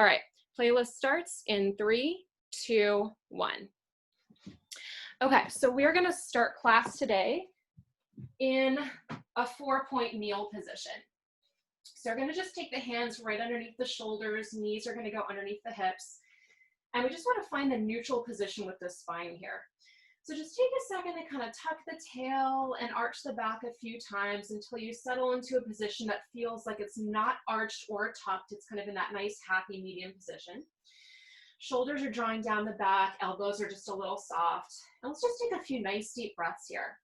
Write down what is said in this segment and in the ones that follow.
All right, playlist starts in 3, 2, 1. Okay, so we're gonna start class today in a 4-point kneel position. So we're gonna just take the hands right underneath the shoulders, knees are gonna go underneath the hips, and we just wanna find the neutral position with the spine here. So just take a second to kind of tuck the tail and arch the back a few times until you settle into a position that feels like it's not arched or tucked. It's kind of in that nice, happy medium position. Shoulders are drawing down the back, elbows are just a little soft. And let's just take a few nice deep breaths here.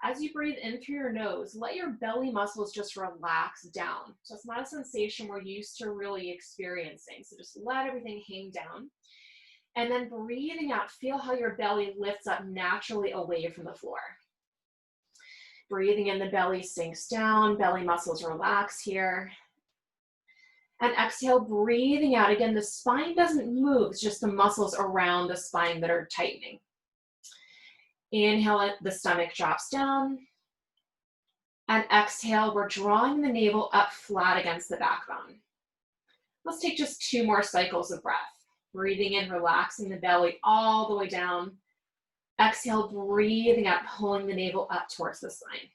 As you breathe in through your nose, let your belly muscles just relax down. So it's not a sensation we're used to really experiencing. So just let everything hang down. And then breathing out, feel how your belly lifts up naturally away from the floor. Breathing in, the belly sinks down, belly muscles relax here. And exhale, breathing out. Again, the spine doesn't move, it's just the muscles around the spine that are tightening. Inhale, the stomach drops down. And exhale, we're drawing the navel up flat against the backbone. Let's take just 2 more cycles of breath. Breathing in, relaxing the belly all the way down. Exhale, breathing out, pulling the navel up towards the spine.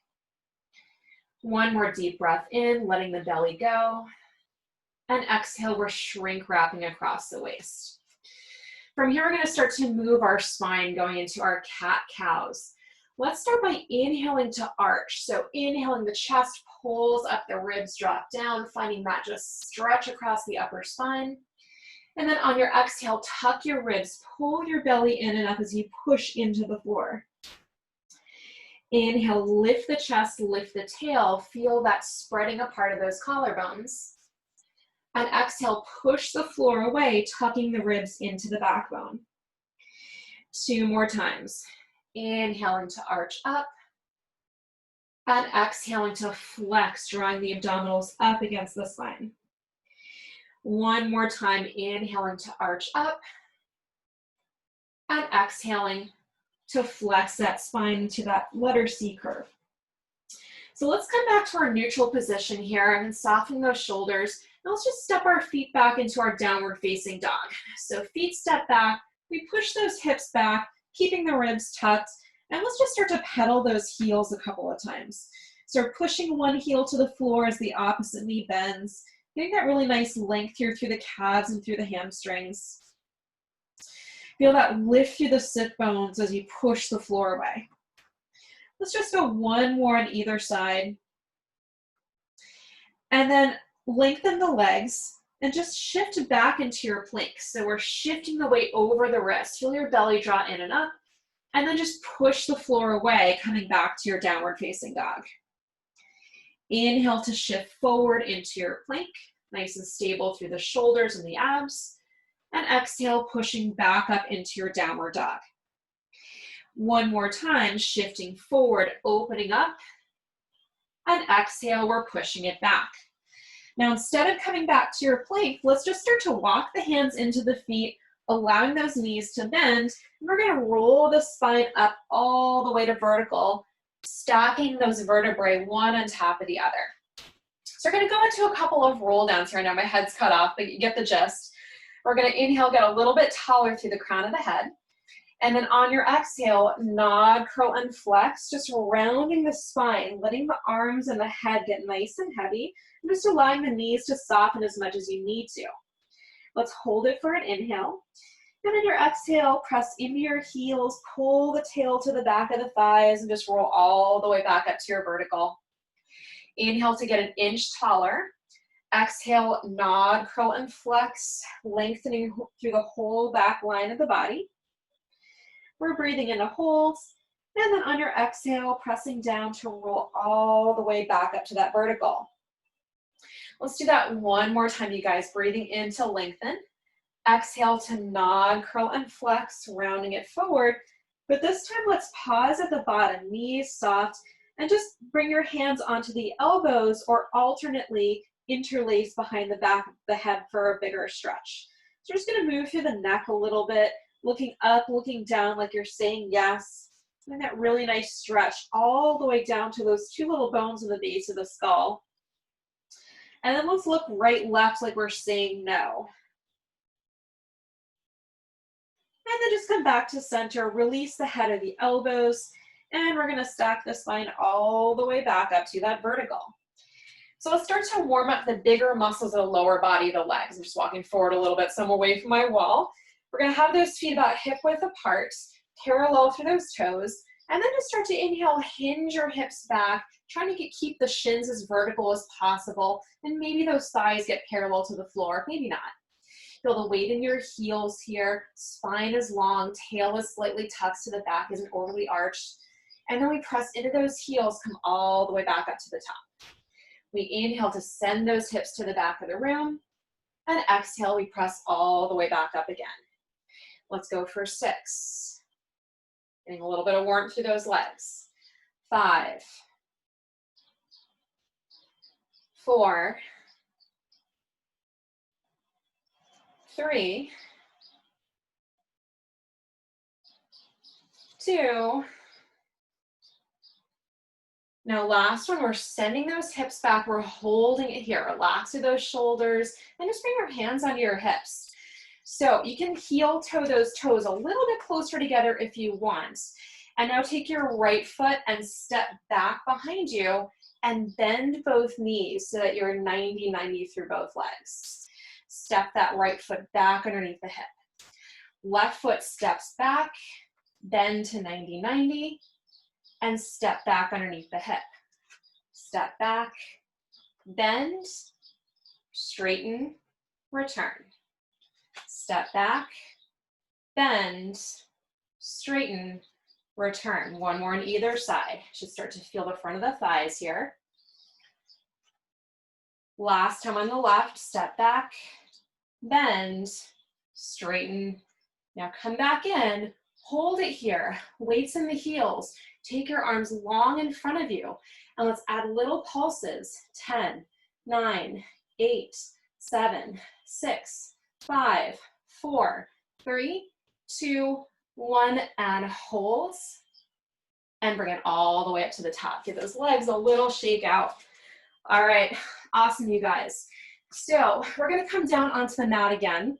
1 more deep breath in, letting the belly go. And exhale, we're shrink wrapping across the waist. From here, we're going to start to move our spine going into our cat-cows. Let's start by inhaling to arch. So inhaling, the chest pulls up, the ribs drop down, finding that just stretch across the upper spine. And then on your exhale, tuck your ribs, pull your belly in and up as you push into the floor. Inhale, lift the chest, lift the tail, feel that spreading apart of those collarbones. And exhale, push the floor away, tucking the ribs into the backbone. 2 more times. Inhaling to arch up. And exhaling to flex, drawing the abdominals up against the spine. 1 more time, inhaling to arch up. And exhaling to flex that spine into that letter C curve. So let's come back to our neutral position here and soften those shoulders. Now let's just step our feet back into our downward facing dog. So feet step back, we push those hips back, keeping the ribs tucked, and let's just start to pedal those heels a couple of times. So we're pushing one heel to the floor as the opposite knee bends, getting that really nice length here through the calves and through the hamstrings. Feel that lift through the sit bones as you push the floor away. Let's just go 1 more on either side. And then lengthen the legs and just shift back into your plank. So we're shifting the weight over the wrist. Feel your belly draw in and up. And then just push the floor away, coming back to your downward facing dog. Inhale to shift forward into your plank, nice and stable through the shoulders and the abs. And exhale, pushing back up into your downward dog. 1 more time, shifting forward, opening up. And exhale, we're pushing it back. Now, instead of coming back to your plank, let's just start to walk the hands into the feet, allowing those knees to bend. And we're going to roll the spine up all the way to vertical, stacking those vertebrae one on top of the other. So we're going to go into a couple of roll downs here. I know my head's cut off, but you get the gist. We're going to inhale, get a little bit taller through the crown of the head. And then on your exhale, nod, curl, and flex, just rounding the spine, letting the arms and the head get nice and heavy, and just allowing the knees to soften as much as you need to. Let's hold it for an inhale. And on your exhale, press into your heels, pull the tail to the back of the thighs, and just roll all the way back up to your vertical. Inhale to get an inch taller. Exhale, nod, curl, and flex, lengthening through the whole back line of the body. We're breathing into holds, and then on your exhale, pressing down to roll all the way back up to that vertical. Let's do that 1 more time, you guys. Breathing in to lengthen. Exhale to nod, curl, and flex, rounding it forward. But this time, let's pause at the bottom, knees soft, and just bring your hands onto the elbows or alternately interlace behind the back of the head for a bigger stretch. So we're just going to move through the neck a little bit, looking up, looking down like you're saying yes. And that really nice stretch all the way down to those 2 little bones in the base of the skull. And then let's look right, left like we're saying no. And then just come back to center, release the head of the elbows, and we're gonna stack the spine all the way back up to that vertical. So let's start to warm up the bigger muscles of the lower body, the legs. I'm just walking forward a little bit so I'm away from my wall. We're gonna have those feet about hip width apart, parallel through those toes, and then just start to inhale, hinge your hips back, trying to keep the shins as vertical as possible, and maybe those thighs get parallel to the floor, maybe not. Feel the weight in your heels here, spine is long, tail is slightly tucked to the back, isn't overly arched. And then we press into those heels, come all the way back up to the top. We inhale to send those hips to the back of the room, and exhale, we press all the way back up again. Let's go for 6. Getting a little bit of warmth through those legs. 5, 4, 3, 2. Now last one, we're sending those hips back. We're holding it here. Relax through those shoulders and just bring your hands onto your hips. So you can heel toe those toes a little bit closer together if you want. And now take your right foot and step back behind you and bend both knees so that you're 90-90 through both legs. Step that right foot back underneath the hip. Left foot steps back, bend to 90-90, and step back underneath the hip. Step back, bend, straighten, return. Step back, bend, straighten, return. One more on either side. Should start to feel the front of the thighs here. Last time on the left, step back, bend, straighten. Now come back in, hold it here, weights in the heels. Take your arms long in front of you, and let's add little pulses. 10, 9, 8, 7, 6, 5, 4, 3, 2, 1, and hold. And bring it all the way up to the top. Give those legs a little shake out. All right, awesome, you guys. So we're gonna come down onto the mat again.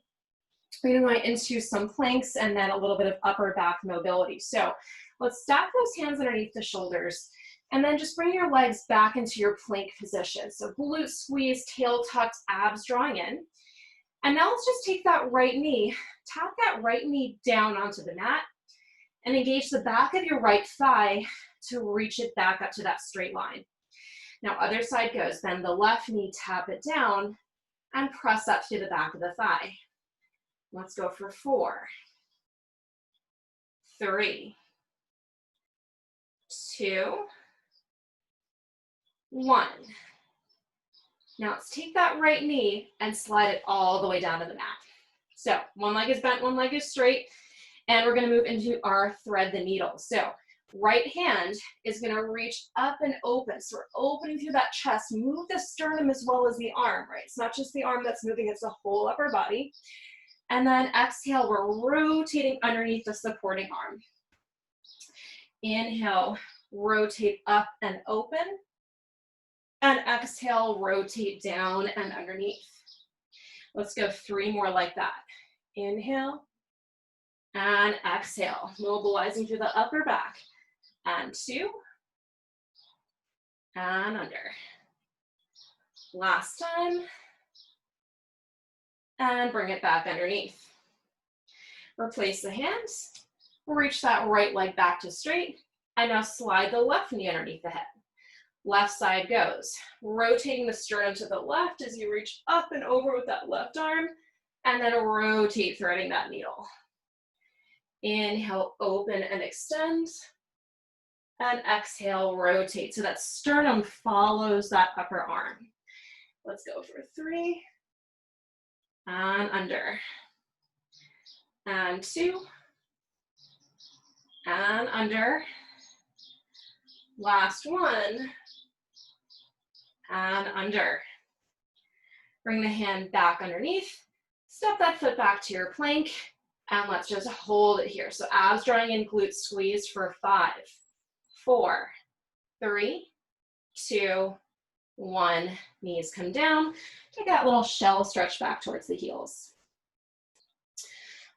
We're gonna go into some planks and then a little bit of upper back mobility. So let's stack those hands underneath the shoulders and then just bring your legs back into your plank position. So glute squeeze, tail tucked, abs drawing in. And now let's just take that right knee, tap that right knee down onto the mat and engage the back of your right thigh to reach it back up to that straight line. Now other side goes, bend the left knee, tap it down and press up through the back of the thigh. Let's go for 4, 3, 2, 1. Now let's take that right knee and slide it all the way down to the mat. So one leg is bent, one leg is straight, and we're gonna move into our thread the needle. So right hand is gonna reach up and open. So we're opening through that chest, move the sternum as well as the arm, right? It's not just the arm that's moving, it's the whole upper body. And then exhale, we're rotating underneath the supporting arm. Inhale, rotate up and open. And exhale, rotate down and underneath. Let's go 3 more like that. Inhale and exhale, mobilizing through the upper back. And 2 and under. Last time. And bring it back underneath. Replace the hands, reach that right leg back to straight, and now slide the left knee underneath the head. Left side goes, rotating the sternum to the left as you reach up and over with that left arm, and then rotate, threading that needle. Inhale, open and extend, and exhale, rotate. So that sternum follows that upper arm. Let's go for 3, and under, and 2, and under, last one, and under. Bring the hand back underneath, step that foot back to your plank, and let's just hold it here. So abs drawing in, glutes squeeze for 5, 4, 3, 2, 1, knees come down. Take that little shell stretch back towards the heels.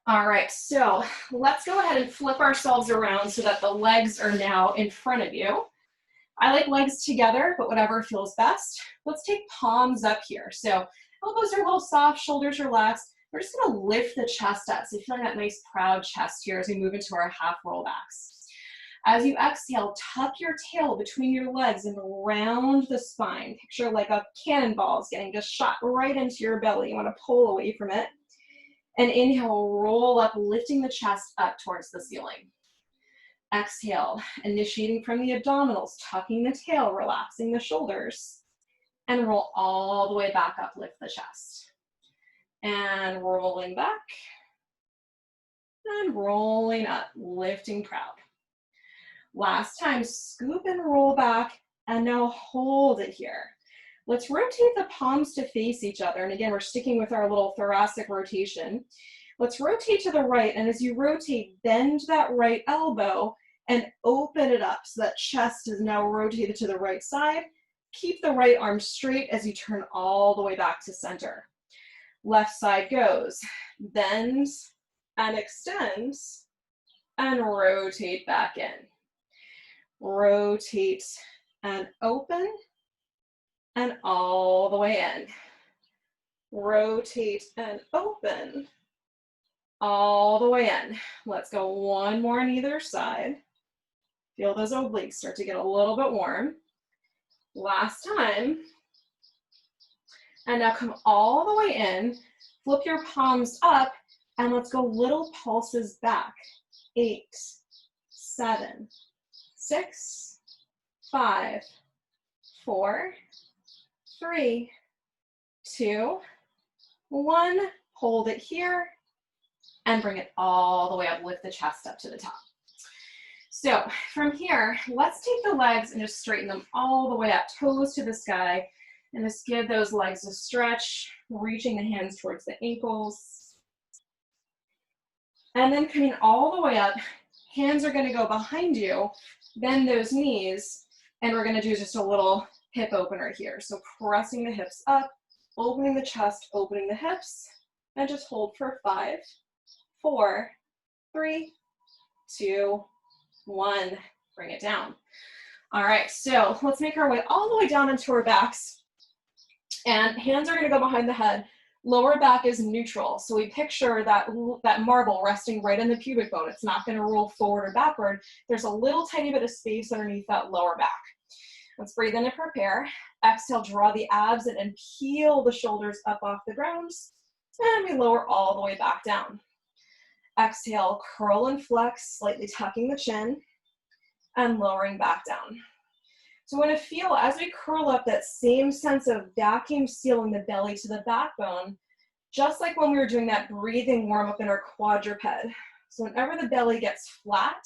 All right, so let's go ahead and flip ourselves around so that the legs are now in front of you. I like legs together, but whatever feels best. Let's take palms up here. So elbows are a little soft, shoulders relaxed. We're just gonna lift the chest up. So feeling that nice proud chest here as we move into our half rollbacks. As you exhale, tuck your tail between your legs and round the spine. Picture like a cannonball is getting just shot right into your belly. You wanna pull away from it. And inhale, roll up, lifting the chest up towards the ceiling. Exhale, initiating from the abdominals, tucking the tail, relaxing the shoulders, and roll all the way back up, lift the chest. And rolling back, and rolling up, lifting proud. Last time, scoop and roll back, and now hold it here. Let's rotate the palms to face each other. And again, we're sticking with our little thoracic rotation. Let's rotate to the right, and as you rotate, bend that right elbow and open it up so that chest is now rotated to the right side. Keep the right arm straight as you turn all the way back to center. Left side goes, bend and extends, and rotate back in. Rotate and open, and all the way in. Rotate and open, all the way in. Let's go one more on either side. Feel those obliques start to get a little bit warm. Last time. And now come all the way in, flip your palms up, and let's go little pulses back. 8, 7, 6, 5, 4, 3, 2, 1. Hold it here and bring it all the way up. Lift the chest up to the top. So from here, let's take the legs and just straighten them all the way up, toes to the sky, and just give those legs a stretch, reaching the hands towards the ankles. And then coming all the way up, hands are going to go behind you, bend those knees, and we're going to do just a little hip opener here. So pressing the hips up, opening the chest, opening the hips, and just hold for 5, 4, 3, 2, 1. Bring it down. All right, so let's make our way all the way down into our backs. And hands are going to go behind the head. Lower back is neutral. So we picture that marble resting right in the pubic bone. It's not going to roll forward or backward. There's a little tiny bit of space underneath that lower back. Let's breathe in and prepare. Exhale, draw the abs in and peel the shoulders up off the ground. And we lower all the way back down. Exhale, curl and flex, slightly tucking the chin and lowering back down. So we're going to feel as we curl up that same sense of vacuum sealing the belly to the backbone, just like when we were doing that breathing warm up in our quadruped. So whenever the belly gets flat,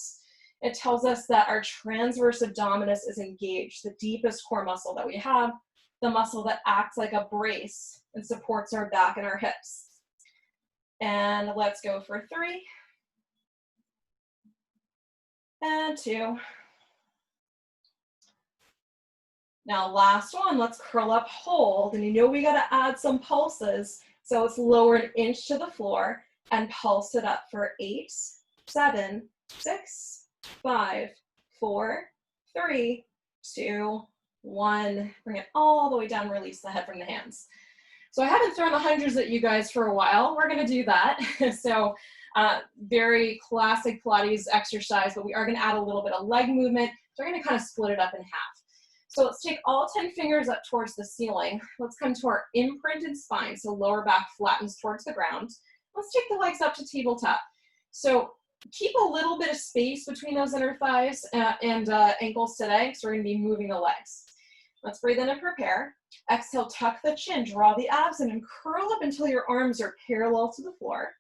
it tells us that our transverse abdominis is engaged, the deepest core muscle that we have, the muscle that acts like a brace and supports our back and our hips. And let's go for 3, and 2. Now last one, let's curl up, hold, and you know we gotta add some pulses. So let's lower an inch to the floor and pulse it up for 8, 7, 6, 5, 4, 3, 2, 1. Bring it all the way down, release the head from the hands. So I haven't thrown the hundreds at you guys for a while. We're gonna do that. So very classic Pilates exercise, but we are gonna add a little bit of leg movement. So we're gonna kind of split it up in half. So let's take all 10 fingers up towards the ceiling. Let's come to our imprinted spine. So lower back flattens towards the ground. Let's take the legs up to tabletop. So keep a little bit of space between those inner thighs and ankles today. So we're gonna be moving the legs. Let's breathe in and prepare. Exhale, tuck the chin, draw the abs in and curl up until your arms are parallel to the floor.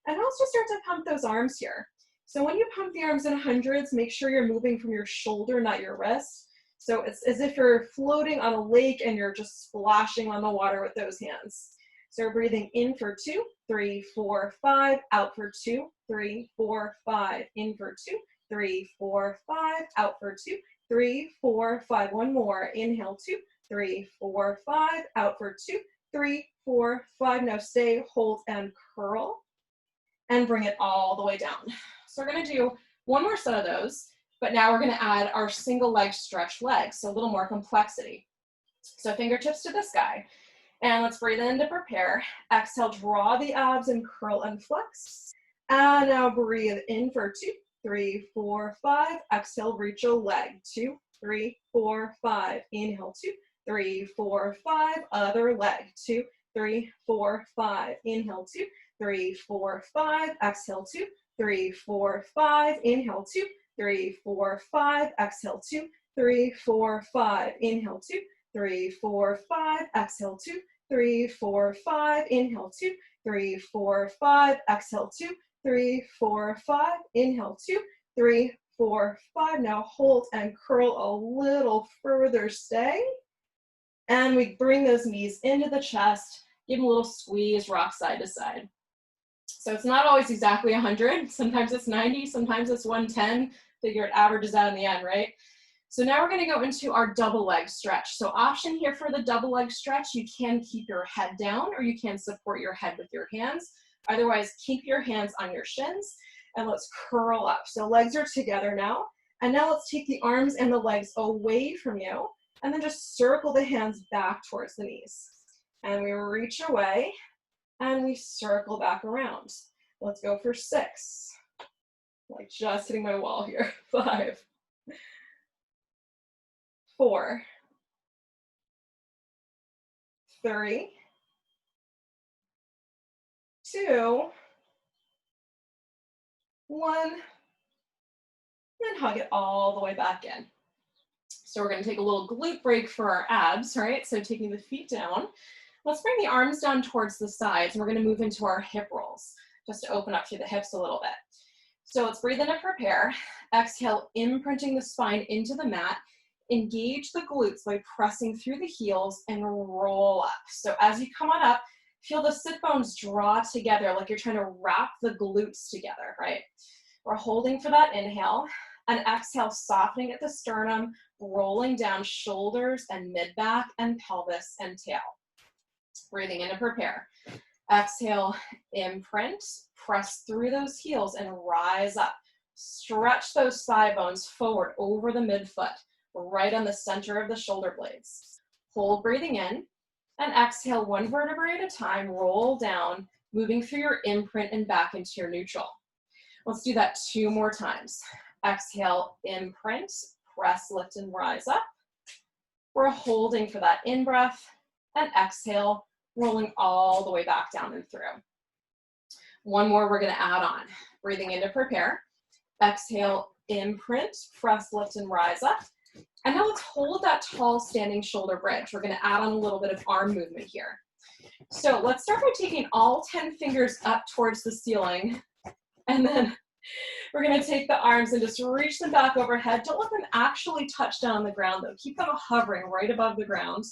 And also start to pump those arms here. So when you pump the arms in hundreds, make sure you're moving from your shoulder, not your wrist. So it's as if you're floating on a lake and you're just splashing on the water with those hands. So we're breathing in for 2, 3, 4, 5, out for 2, 3, 4, 5, in for 2, 3, 4, 5, out for 2, 3, 4, 5, one more. Inhale, 2, 3, 4, 5, out for 2, 3, 4, 5. Now stay, hold, and curl. and bring it all the way down. So we're gonna do one more set of those, but now we're gonna add our single leg stretch legs, so a little more complexity. So fingertips to the sky, and let's breathe in to prepare. Exhale, draw the abs and curl and flex. And now breathe in for 2, 3, 4, 5. Exhale, reach a leg. 2, 3, 4, 5. Inhale, 2, 3, 4, 5. Other leg. 2, 3, 4, 5. Inhale, 2, 3, 4, 5. Exhale, 2, 3, 4, 5. Inhale, 2, 3, 4, 5. Exhale, 2, 3, 4, 5. Inhale, 2, 3, 4, 5. Exhale, 2, 3, 4, 5. Inhale, 2, 3, 4, 5. Exhale, 2, 3, 4, 5. Inhale, 2, 3, 4, 5. Now hold and curl a little further, stay. And we bring those knees into the chest, give them a little squeeze, rock side to side. So it's not always exactly 100. Sometimes it's 90, sometimes it's 110. Figure it averages out in the end, right? So now we're gonna go into our double leg stretch. So option here for the double leg stretch, you can keep your head down or you can support your head with your hands. Otherwise, keep your hands on your shins and let's curl up. So legs are together now. And now let's take the arms and the legs away from you and then just circle the hands back towards the knees. And we reach away and we circle back around. Let's go for 6. Like just hitting my wall here. 5, 4, 3, 2, 1, and hug it all the way back in. So we're going to take a little glute break for our abs, right? So taking the feet down. Let's bring the arms down towards the sides, and we're going to move into our hip rolls, just to open up through the hips a little bit. So let's breathe in and prepare. Exhale, imprinting the spine into the mat. Engage the glutes by pressing through the heels and roll up. So as you come on up, feel the sit bones draw together like you're trying to wrap the glutes together, right? We're holding for that inhale, and exhale, softening at the sternum, rolling down shoulders and mid-back and pelvis and tail. Breathing in to prepare. Exhale, imprint, press through those heels and rise up. Stretch those thigh bones forward over the midfoot, right on the center of the shoulder blades. Hold breathing in, and exhale 1 vertebrae at a time, roll down, moving through your imprint and back into your neutral. Let's do that 2 more times. Exhale, imprint, press, lift, and rise up. We're holding for that in-breath, and exhale, rolling all the way back down and through. 1 more we're gonna add on. Breathing in to prepare. Exhale, imprint, press, lift, and rise up. And now let's hold that tall standing shoulder bridge. We're gonna add on a little bit of arm movement here. So let's start by taking all 10 fingers up towards the ceiling, and then we're gonna take the arms and just reach them back overhead. Don't let them actually touch down on the ground though. Keep them hovering right above the ground.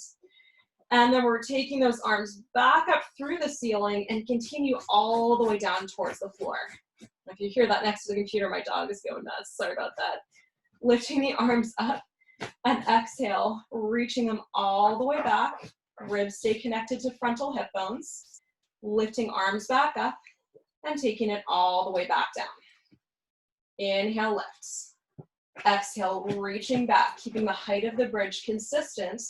And then we're taking those arms back up through the ceiling and continue all the way down towards the floor. If you hear that next to the computer, my dog is going nuts. Sorry about that. Lifting the arms up and exhale, reaching them all the way back. Ribs stay connected to frontal hip bones. Lifting arms back up and taking it all the way back down. Inhale, lifts. Exhale, reaching back, keeping the height of the bridge consistent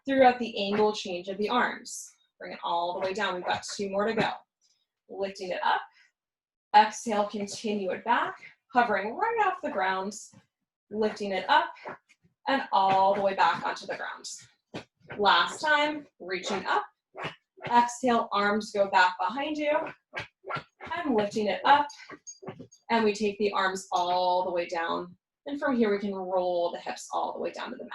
throughout the angle change of the arms. Bring it all the way down. We've got 2 more to go. Lifting it up. Exhale, continue it back, hovering right off the ground, lifting it up, and all the way back onto the ground. Last time, reaching up. Exhale, arms go back behind you, and lifting it up, and we take the arms all the way down, and from here we can roll the hips all the way down to the mat.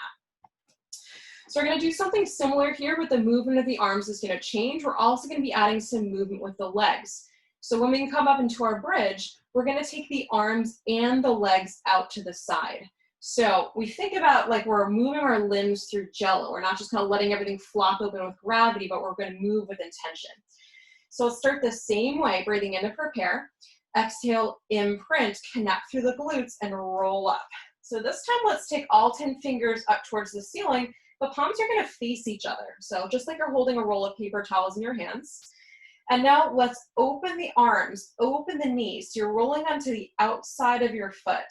So we're going to do something similar here, but the movement of the arms is going to change. We're also going to be adding some movement with the legs. So when we come up into our bridge, we're going to take the arms and the legs out to the side. So we think about like we're moving our limbs through jello. We're not just kind of letting everything flop open with gravity, but we're going to move with intention. So let's start the same way, breathing in to prepare. Exhale, imprint, connect through the glutes, and roll up. So this time, let's take all 10 fingers up towards the ceiling. The palms are going to face each other. So just like you're holding a roll of paper towels in your hands. And now let's open the arms, open the knees. So you're rolling onto the outside of your foot.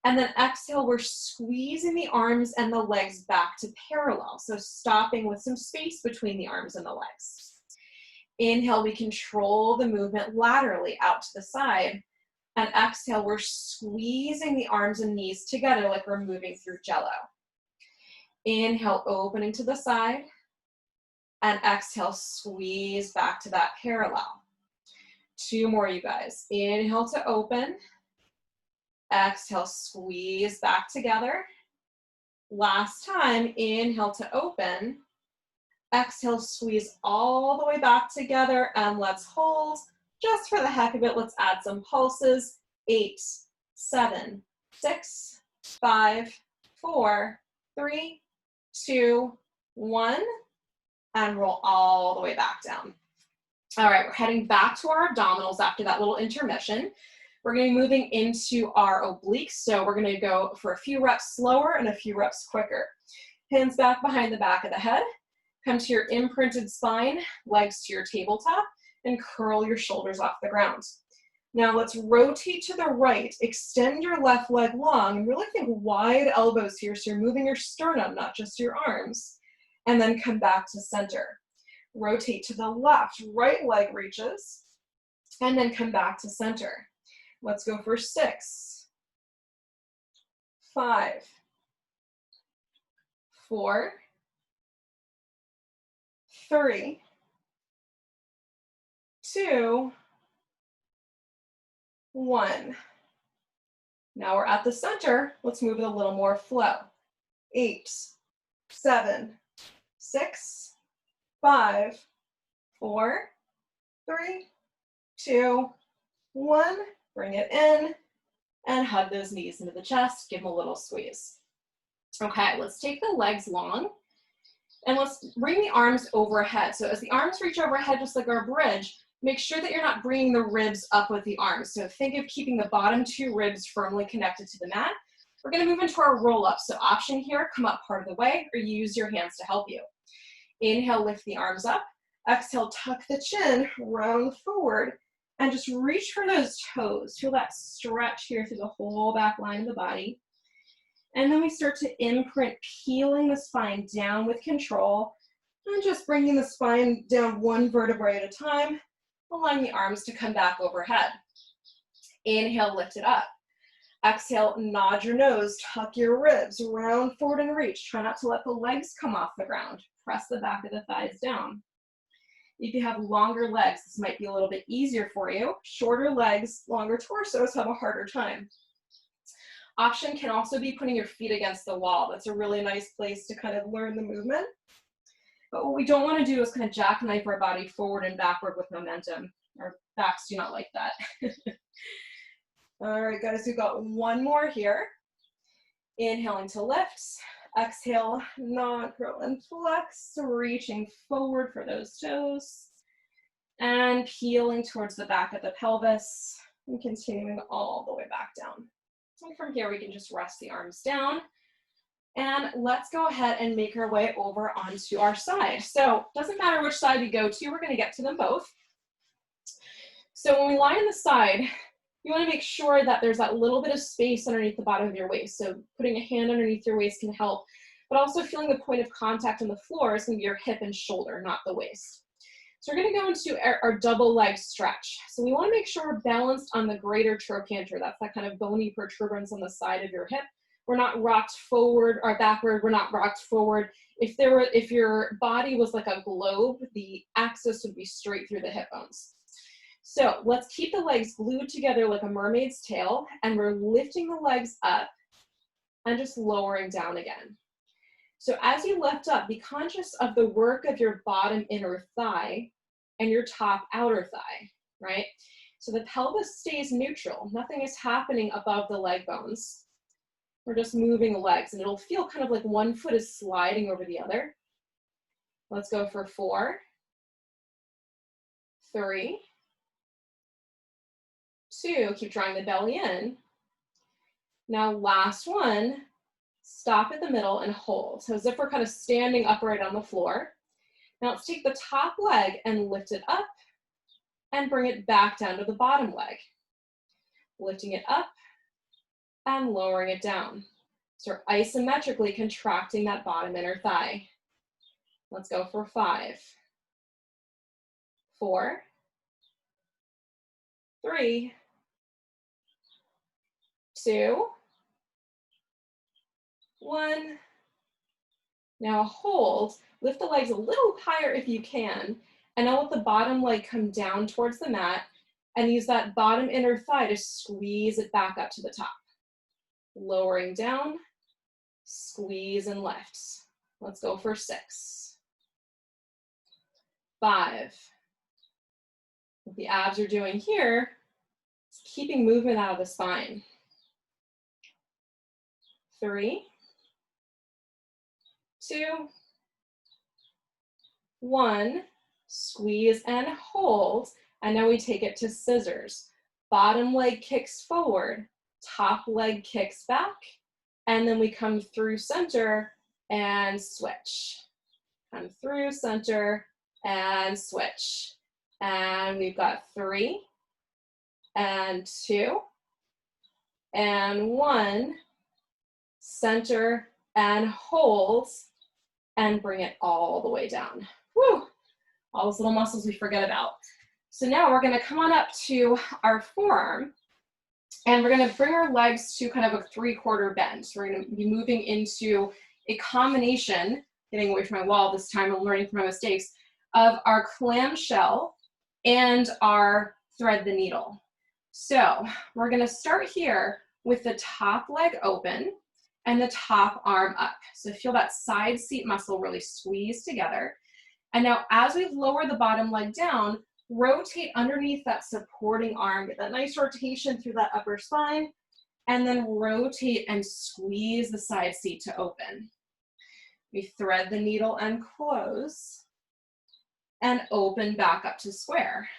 And then exhale, we're squeezing the arms and the legs back to parallel. So stopping with some space between the arms and the legs. Inhale, we control the movement laterally out to the side. And exhale, we're squeezing the arms and knees together like we're moving through Jello. Inhale, opening to the side. And exhale, squeeze back to that parallel. 2 more, you guys. Inhale to open. Exhale, squeeze back together. Last time, inhale to open. Exhale, squeeze all the way back together, and let's hold. Just for the heck of it, let's add some pulses. 8, 7, 6, 5, 4, 3, 2, 1. And roll all the way back down. All right, we're heading back to our abdominals after that little intermission. We're going to be moving into our obliques. So we're going to go for a few reps slower and a few reps quicker. Hands back behind the back of the head. Come to your imprinted spine, legs to your tabletop, and curl your shoulders off the ground. Now let's rotate to the right. Extend your left leg long and really think wide elbows here. So you're moving your sternum, not just your arms. And then come back to center. Rotate to the left, right leg reaches, and then come back to center. Let's go for 6, 5, 4, 3, 2, 1. Now we're at the center. Let's move it a little more flow. 8, 7, 6, 5, 4, 3, 2, 1. Bring it in and hug those knees into the chest. Give them a little squeeze. Okay, let's take the legs long and let's bring the arms overhead. So as the arms reach overhead, just like our bridge, make sure that you're not bringing the ribs up with the arms. So think of keeping the bottom 2 ribs firmly connected to the mat. We're going to move into our roll up. So option here, come up part of the way or use your hands to help you. Inhale, lift the arms up. Exhale, tuck the chin, round forward, and just reach for those toes. Feel that stretch here through the whole back line of the body. And then we start to imprint, peeling the spine down with control, and just bringing the spine down 1 vertebrae at a time, allowing the arms to come back overhead. Inhale, lift it up. Exhale, nod your nose, tuck your ribs, round forward and reach. Try not to let the legs come off the ground. Press the back of the thighs down. If you have longer legs, this might be a little bit easier for you. Shorter legs, longer torsos have a harder time. Option can also be putting your feet against the wall. That's a really nice place to kind of learn the movement. But what we don't want to do is kind of jackknife our body forward and backward with momentum. Our backs do not like that. All right, guys, we've got 1 more here. Inhaling to lift. Exhale, nod, curl, and flex, reaching forward for those toes. And peeling towards the back of the pelvis and continuing all the way back down. And from here, we can just rest the arms down. And let's go ahead and make our way over onto our side. So it doesn't matter which side we go to, we're going to get to them both. So when we lie on the side, you want to make sure that there's that little bit of space underneath the bottom of your waist. So putting a hand underneath your waist can help, but also feeling the point of contact on the floor is going to be your hip and shoulder, not the waist. So we're going to go into our double leg stretch. So we want to make sure we're balanced on the greater trochanter. That's that kind of bony protuberance on the side of your hip. We're not rocked forward or backward. We're not rocked forward. If your body was like a globe, the axis would be straight through the hip bones. So let's keep the legs glued together like a mermaid's tail, and we're lifting the legs up and just lowering down again. So as you lift up, be conscious of the work of your bottom inner thigh and your top outer thigh, right? So the pelvis stays neutral. Nothing is happening above the leg bones. We're just moving the legs, and it'll feel kind of like one foot is sliding over the other. Let's go for 4, 3, 2, keep drawing the belly in. Now last one, stop at the middle and hold. So as if we're kind of standing upright on the floor. Now let's take the top leg and lift it up and bring it back down to the bottom leg. Lifting it up and lowering it down. So we're isometrically contracting that bottom inner thigh. Let's go for 5, 4, 3, 2, 1. Now hold, lift the legs a little higher if you can, and now let the bottom leg come down towards the mat and use that bottom inner thigh to squeeze it back up to the top. Lowering down, squeeze and lift. Let's go for 6, 5. What the abs are doing here is keeping movement out of the spine. 3, 2, 1, squeeze and hold, and now we take it to scissors. Bottom leg kicks forward, top leg kicks back, and then we come through center and switch. Come through center and switch. And we've got 3, and 2, and 1, center and hold, and bring it all the way down. Woo! All those little muscles we forget about. So now we're gonna come on up to our forearm, and we're gonna bring our legs to kind of a 3/4 bend. So we're gonna be moving into a combination, getting away from my wall this time and learning from my mistakes, of our clamshell and our thread the needle. So we're gonna start here with the top leg open and the top arm up. So feel that side seat muscle really squeeze together. And now as we lower the bottom leg down, rotate underneath that supporting arm, get that nice rotation through that upper spine, and then rotate and squeeze the side seat to open. We thread the needle and close, and open back up to square.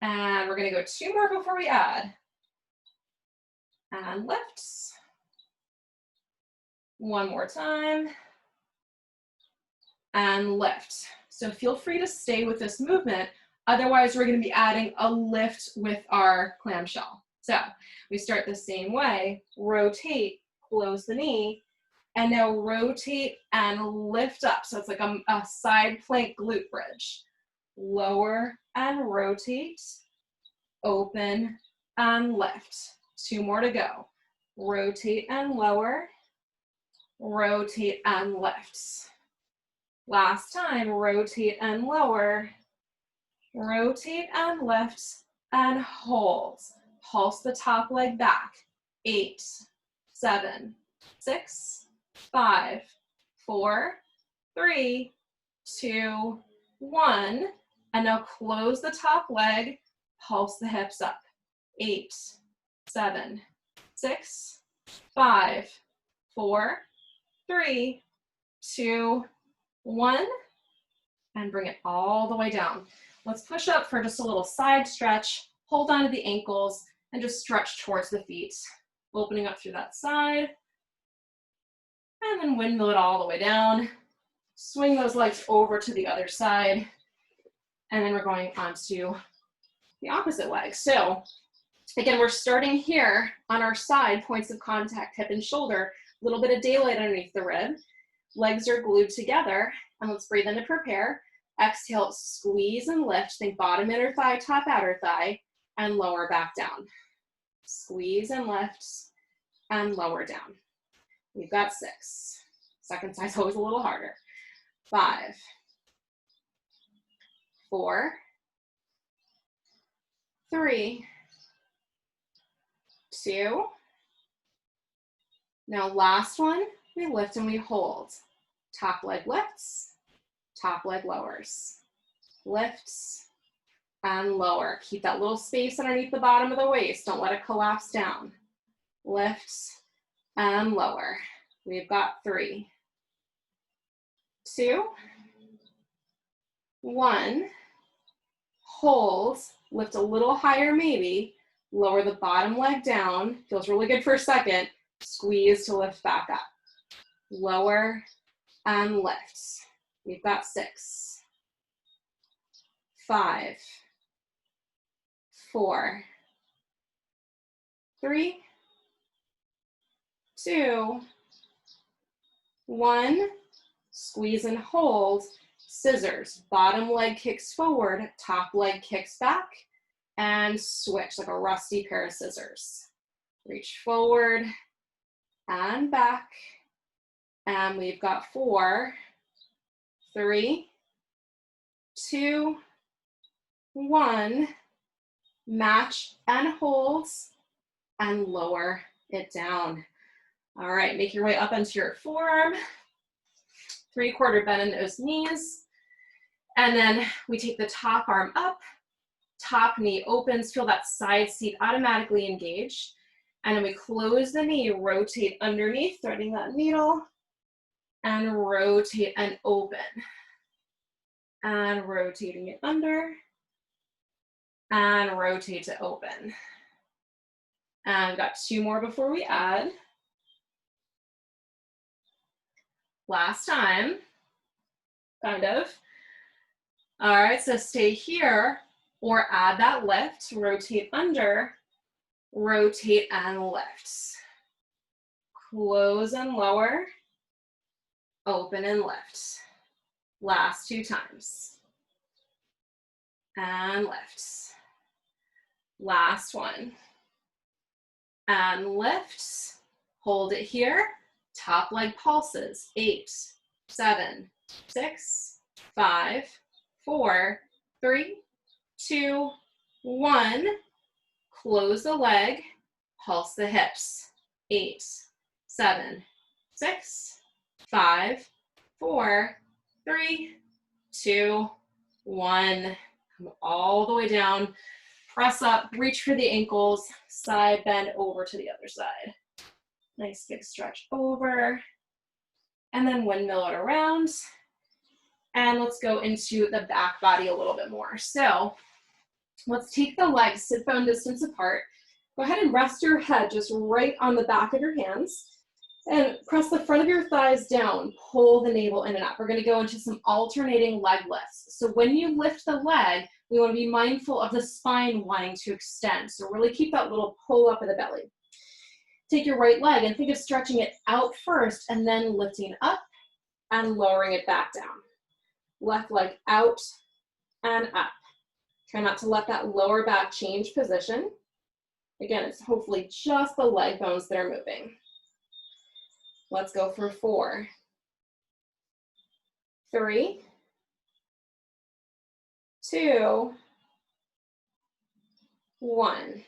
And we're gonna go 2 more before we add. And lifts. 1 more time. And lift. So feel free to stay with this movement. Otherwise, we're going to be adding a lift with our clamshell. So we start the same way. Rotate, close the knee, and now rotate and lift up. So it's like a side plank glute bridge. Lower and rotate, open and lift. 2 more to go. Rotate and lower, rotate and lift. Last time, rotate and lower, rotate and lift, and hold. Pulse the top leg back. 8, 7, 6, 5, 4, 3, 2, 1. And now close the top leg, pulse the hips up. 8, 7, 6, 5, 4, 3, 2, 1, and bring it all the way down. Let's push up for just a little side stretch, hold on to the ankles, and just stretch towards the feet. Opening up through that side, and then windmill it all the way down. Swing those legs over to the other side, and then we're going on to the opposite leg. So again, we're starting here on our side, points of contact, hip and shoulder, a little bit of daylight underneath the rib. Legs are glued together, and let's breathe in to prepare. Exhale, squeeze and lift. Think bottom inner thigh, top outer thigh, and lower back down. Squeeze and lift, and lower down. We've got 6. Second side's always a little harder. 5, 4, 3, 2. Now last one, we lift and we hold. Top leg lifts, top leg lowers. Lifts and lower. Keep that little space underneath the bottom of the waist. Don't let it collapse down. Lifts and lower. We've got 3, 2, 1. Hold, lift a little higher maybe. Lower the bottom leg down. Feels really good for a second. Squeeze to lift back up. Lower and lift. We've got 6, 5, 4, 3, 2, 1. Squeeze and hold. Scissors. Bottom leg kicks forward, top leg kicks back, and switch like a rusty pair of scissors. Reach forward and back. And we've got 4, 3, 2, 1. Match and hold and lower it down. All right, make your way up onto your forearm. 3/4 bend in those knees. And then we take the top arm up, top knee opens, feel that side seat automatically engage. And then we close the knee, rotate underneath, threading that needle, and rotate and open. And rotating it under, and rotate to open. And we've got 2 more before we add. Last time, kind of. All right, so stay here or add that lift, rotate under, rotate and lift. Close and lower, open and lift. Last 2 times. And lift. Last one. And lift. Hold it here. Top leg pulses. 8, 7, 6, 5, 4, 3, 2, 1. Close the leg. Pulse the hips. 8, 7, 6, 5, 4, 3, 2, 1. Come all the way down. Press up, reach for the ankles, side bend over to the other side. Nice big stretch over. And then windmill it around. And let's go into the back body a little bit more. So let's take the legs sit bone distance apart. Go ahead and rest your head just right on the back of your hands. And press the front of your thighs down, pull the navel in and up. We're gonna go into some alternating leg lifts. So when you lift the leg, we wanna be mindful of the spine wanting to extend. So really keep that little pull up of the belly. Take your right leg and think of stretching it out first and then lifting up and lowering it back down. Left leg out and up. Try not to let that lower back change position. Again, it's hopefully just the leg bones that are moving. Let's go for 4, 3, 2, 1.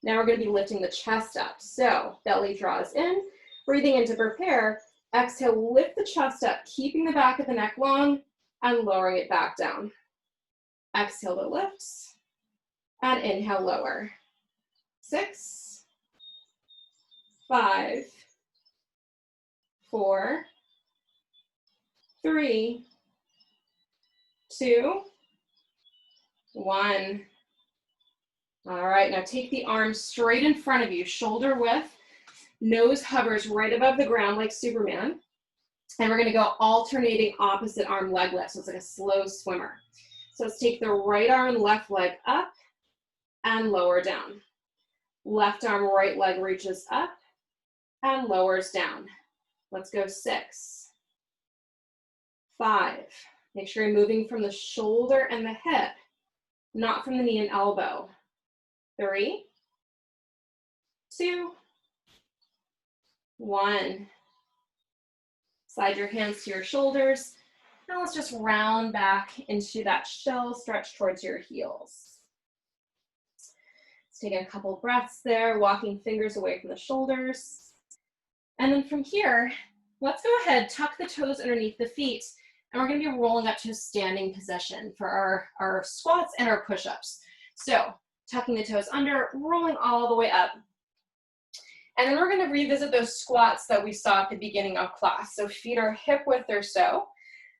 Now we're going to be lifting the chest up. So belly draws in, breathing in to prepare. Exhale, lift the chest up, keeping the back of the neck long and lowering it back down. Exhale to lift and inhale, lower. 6, 5, 4, 3, 2, 1. All right, now take the arms straight in front of you, shoulder width, nose hovers right above the ground like Superman. And we're gonna go alternating opposite arm leg lift. So it's like a slow swimmer. So let's take the right arm, left leg up and lower down. Left arm, right leg reaches up and lowers down. Let's go 6, 5. Make sure you're moving from the shoulder and the hip, not from the knee and elbow. 3, 2, 1. Slide your hands to your shoulders. Now let's just round back into that shell stretch towards your heels. Let's take a couple breaths there, walking fingers away from the shoulders. And then from here, let's go ahead, tuck the toes underneath the feet, and we're gonna be rolling up to a standing position for our squats and our push-ups. So tucking the toes under, rolling all the way up. And then we're gonna revisit those squats that we saw at the beginning of class. So feet are hip width or so.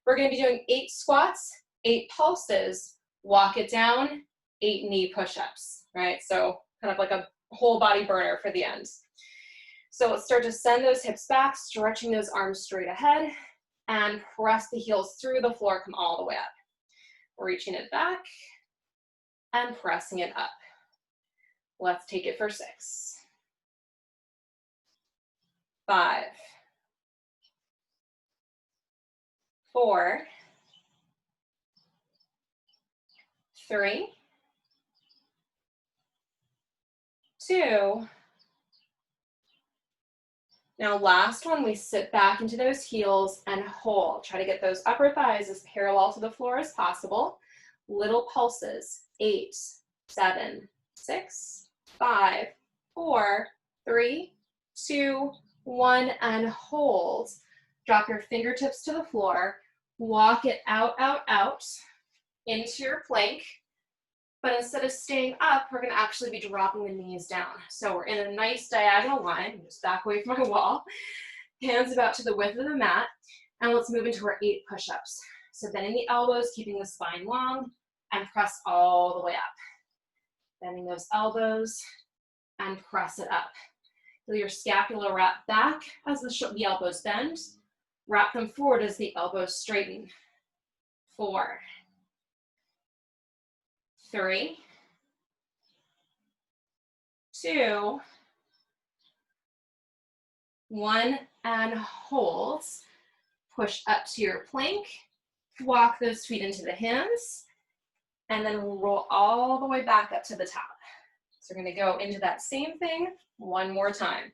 We're gonna be doing 8 squats, 8 pulses, walk it down, 8 knee push-ups, right? So kind of like a whole body burner for the end. So let's start to send those hips back, stretching those arms straight ahead, and press the heels through the floor, come all the way up. Reaching it back, and pressing it up. Let's take it for 6, 5, 4, 3, 2. Now last one, we sit back into those heels and hold. Try to get those upper thighs as parallel to the floor as possible. Little pulses. 8, 7, 6, 5, 4, 3, 2, 1, and hold. Drop your fingertips to the floor. Walk it out, out, out into your plank. But instead of staying up, we're going to actually be dropping the knees down. So we're in a nice diagonal line. Just back away from my wall. Hands about to the width of the mat. And let's move into our 8 push-ups. So bending the elbows, keeping the spine long, and press all the way up. Bending those elbows and press it up. Feel your scapula wrap back as the elbows bend. Wrap them forward as the elbows straighten. 4, 3, 2, 1, and hold. Push up to your plank. Walk those feet into the hands. And then roll all the way back up to the top. So we're going to go into that same thing one more time.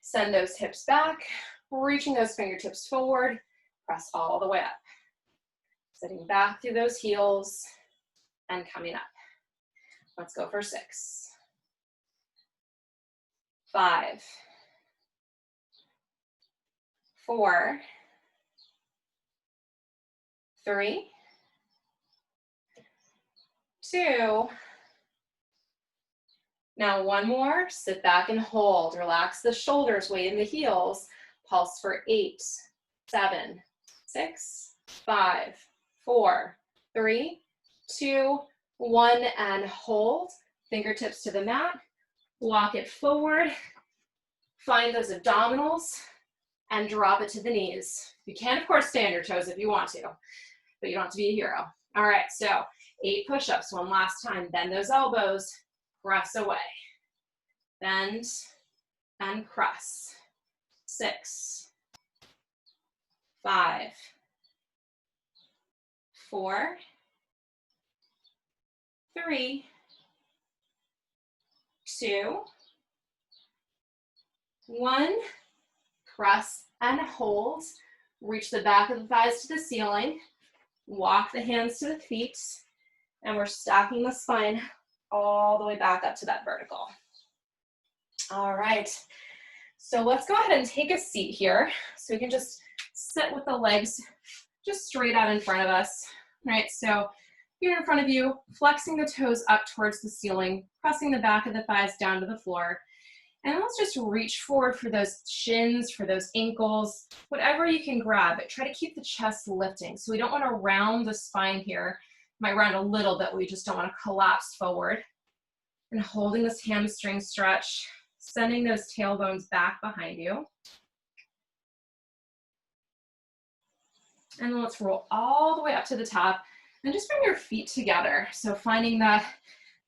Send those hips back, reaching those fingertips forward. Press all the way up. Sitting back through those heels and coming up. Let's go for 6, 5, 4, 3, 2. Now one more, sit back and hold. Relax the shoulders, weight in the heels. Pulse for 8, 7, 6, 5, 4, 3, 2, 1, and hold. Fingertips to the mat. Walk it forward. Find those abdominals and drop it to the knees. You can, of course, stay on your toes if you want to, but you don't have to be a hero. All right, so 8 push-ups. One last time. Bend those elbows. Press away. Bend and press. 6, 5, 4, 3, 2, 1. Press and hold. Reach the back of the thighs to the ceiling. Walk the hands to the feet. And we're stacking the spine all the way back up to that vertical. All right. So let's go ahead and take a seat here. So we can just sit with the legs just straight out in front of us. All right, so here in front of you, flexing the toes up towards the ceiling, pressing the back of the thighs down to the floor. And let's just reach forward for those shins, for those ankles, whatever you can grab, but try to keep the chest lifting. So we don't want to round the spine here. Might round a little bit, we just don't want to collapse forward. And holding this hamstring stretch, sending those tailbones back behind you. And then let's roll all the way up to the top and just bring your feet together. So finding that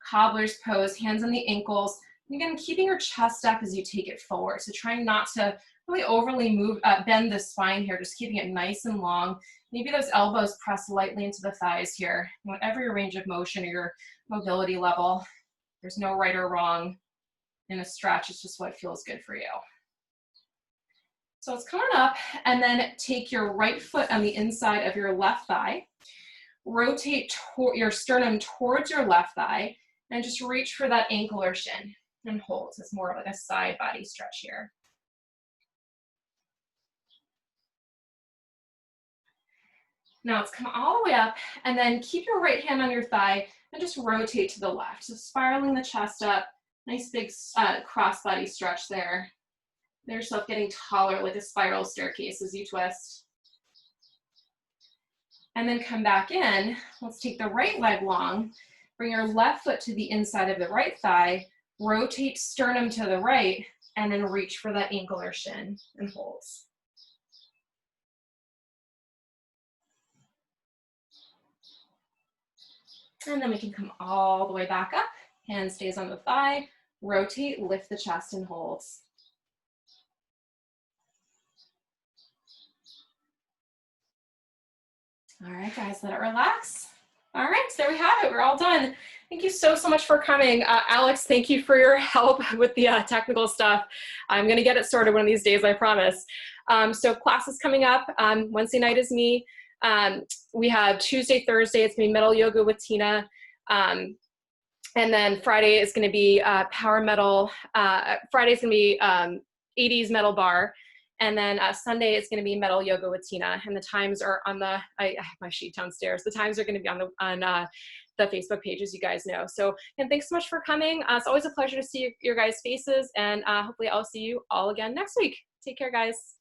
cobbler's pose, hands on the ankles. And again, keeping your chest up as you take it forward. So trying not to really overly bend the spine here, just keeping it nice and long. Maybe those elbows press lightly into the thighs here. Whatever your range of motion or your mobility level, there's no right or wrong in a stretch. It's just what feels good for you. So it's coming up, and then take your right foot on the inside of your left thigh. Rotate your sternum towards your left thigh, and just reach for that ankle or shin and hold. So it's more like a side body stretch here. Now it's come all the way up, and then keep your right hand on your thigh and just rotate to the left. So spiraling the chest up, nice big cross body stretch there. There's yourself getting taller like a spiral staircase as you twist. And then come back in. Let's take the right leg long. Bring your left foot to the inside of the right thigh. Rotate sternum to the right, and then reach for that ankle or shin and hold. And then we can come all the way back up. Hand stays on the thigh. Rotate, lift the chest and hold. All right, guys, let it relax. All right, there we have it. We're all done. Thank you so much for coming. Alex, thank you for your help with the technical stuff. I'm going to get it sorted one of these days, I promise. So class is coming up. Wednesday night is me. We have Tuesday, Thursday, it's going to be metal yoga with Tina. And then Friday is going to be power metal. Friday is going to be 80s metal bar. And then Sunday is going to be metal yoga with Tina. And the times are on the, I have my sheet downstairs. The times are going to be on the Facebook page, as you guys know. So, and thanks so much for coming. It's always a pleasure to see your guys' faces. And hopefully I'll see you all again next week. Take care, guys.